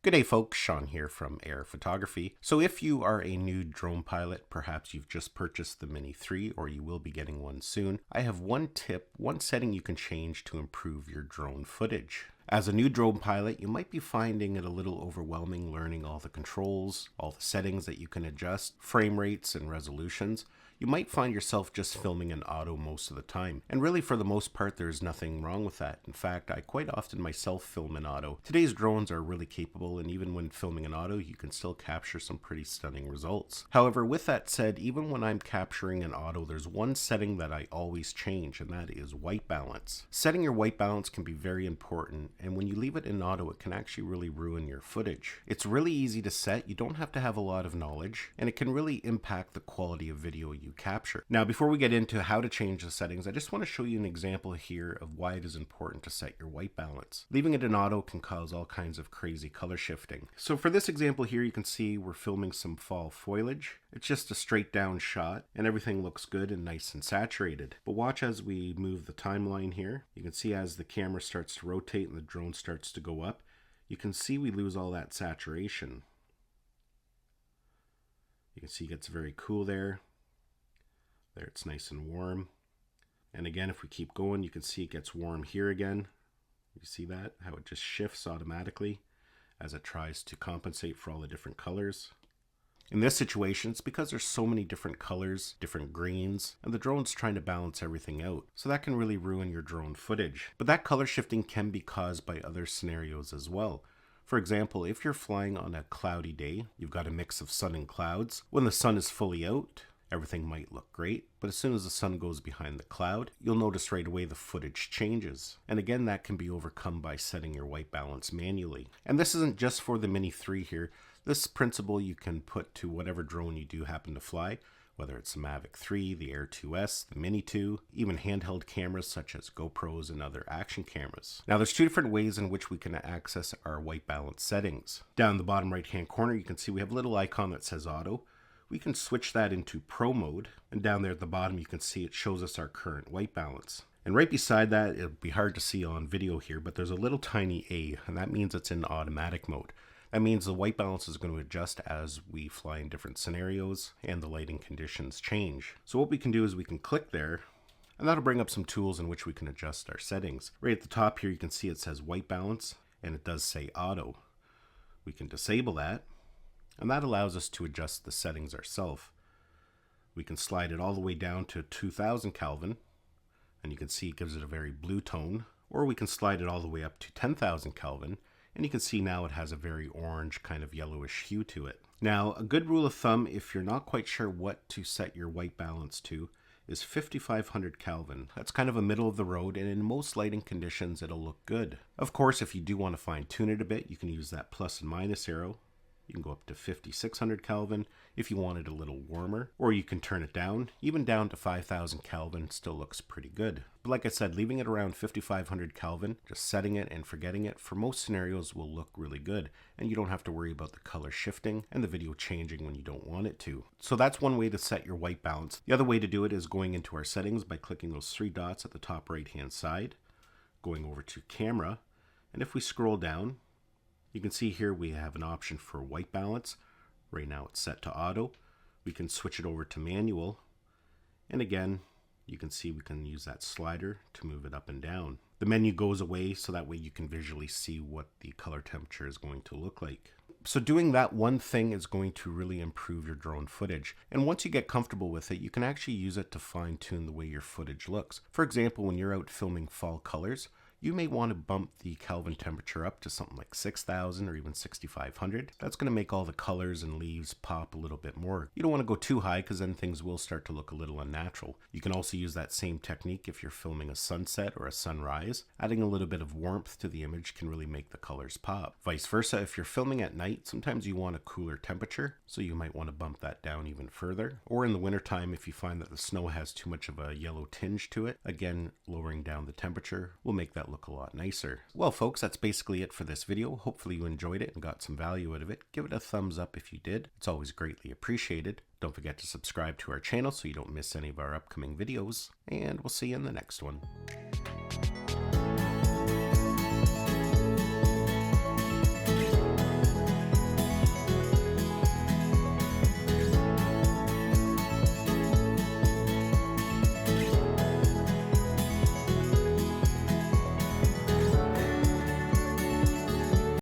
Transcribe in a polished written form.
Good day folks, Sean here from Air Photography. So if you are a new drone pilot, perhaps you've just purchased the Mini 3 or you will be getting one soon, I have one tip, one setting you can change to improve your drone footage. As a new drone pilot, you might be finding it a little overwhelming learning all the controls, all the settings that you can adjust, frame rates and resolutions. You might find yourself just filming in auto most of the time. And really for the most part, there's nothing wrong with that. In fact, I quite often myself film in auto. Today's drones are really capable, and even when filming in auto, you can still capture some pretty stunning results. However, with that said, even when I'm capturing in auto, there's one setting that I always change, and that is white balance. Setting your white balance can be very important, and when you leave it in auto, it can actually really ruin your footage. It's really easy to set, you don't have to have a lot of knowledge, and it can really impact the quality of video you capture. Now, before we get into how to change the settings, I just want to show you an example here of why it is important to set your white balance. Leaving it in auto can cause all kinds of crazy color shifting. So for this example here, you can see we're filming some fall foliage. It's just a straight down shot and everything looks good and nice and saturated. But watch as we move the timeline here. You can see as the camera starts to rotate and the drone starts to go up, you can see we lose all that saturation. You can see it gets very cool there. There it's nice and warm. And again, if we keep going, you can see it gets warm here again. You see that? How it just shifts automatically as it tries to compensate for all the different colors. In this situation, it's because there's so many different colors, different greens, and the drone's trying to balance everything out. So that can really ruin your drone footage. But that color shifting can be caused by other scenarios as well. For example, if you're flying on a cloudy day, you've got a mix of sun and clouds. When the sun is fully out, everything might look great, but as soon as the sun goes behind the cloud, you'll notice right away the footage changes. And again, that can be overcome by setting your white balance manually. And this isn't just for the Mini 3 here. This principle you can put to whatever drone you do happen to fly, whether it's the Mavic 3, the Air 2S, the Mini 2, even handheld cameras such as GoPros and other action cameras. Now there's two different ways in which we can access our white balance settings. Down in the bottom right hand corner, you can see we have a little icon that says auto. We can switch that into Pro mode, and down there at the bottom you can see it shows us our current white balance. And right beside that, it'll be hard to see on video here, but there's a little tiny A, and that means it's in automatic mode. That means the white balance is going to adjust as we fly in different scenarios and the lighting conditions change. So what we can do is we can click there, and that'll bring up some tools in which we can adjust our settings. Right at the top here you can see it says white balance, and it does say auto. We can disable that, and that allows us to adjust the settings ourselves. We can slide it all the way down to 2000 Kelvin, and you can see it gives it a very blue tone, or we can slide it all the way up to 10,000 Kelvin, and you can see now it has a very orange kind of yellowish hue to it. Now, a good rule of thumb, if you're not quite sure what to set your white balance to, is 5500 Kelvin. That's kind of a middle of the road, and in most lighting conditions it'll look good. Of course, if you do want to fine tune it a bit, you can use that plus and minus arrow. You can go up to 5600 Kelvin if you want it a little warmer, or you can turn it down. Even down to 5000 Kelvin still looks pretty good. But like I said, leaving it around 5500 Kelvin, just setting it and forgetting it, for most scenarios will look really good, and you don't have to worry about the color shifting and the video changing when you don't want it to. So that's one way to set your white balance. The other way to do it is going into our settings by clicking those three dots at the top right hand side, going over to camera, and if we scroll down, you can see here we have an option for white balance. Right now it's set to auto. We can switch it over to manual. And again, you can see we can use that slider to move it up and down. The menu goes away so that way you can visually see what the color temperature is going to look like. So doing that one thing is going to really improve your drone footage. And once you get comfortable with it, you can actually use it to fine tune the way your footage looks. For example, when you're out filming fall colors, you may want to bump the Kelvin temperature up to something like 6,000 or even 6,500. That's going to make all the colors and leaves pop a little bit more. You don't want to go too high because then things will start to look a little unnatural. You can also use that same technique if you're filming a sunset or a sunrise. Adding a little bit of warmth to the image can really make the colors pop. Vice versa, if you're filming at night, sometimes you want a cooler temperature, so you might want to bump that down even further. Or in the wintertime, if you find that the snow has too much of a yellow tinge to it, again, lowering down the temperature will make that look a lot nicer. Well folks, that's basically it for this video. Hopefully you enjoyed it and got some value out of it. Give it a thumbs up if you did. It's always greatly appreciated. Don't forget to subscribe to our channel so you don't miss any of our upcoming videos, and we'll see you in the next one.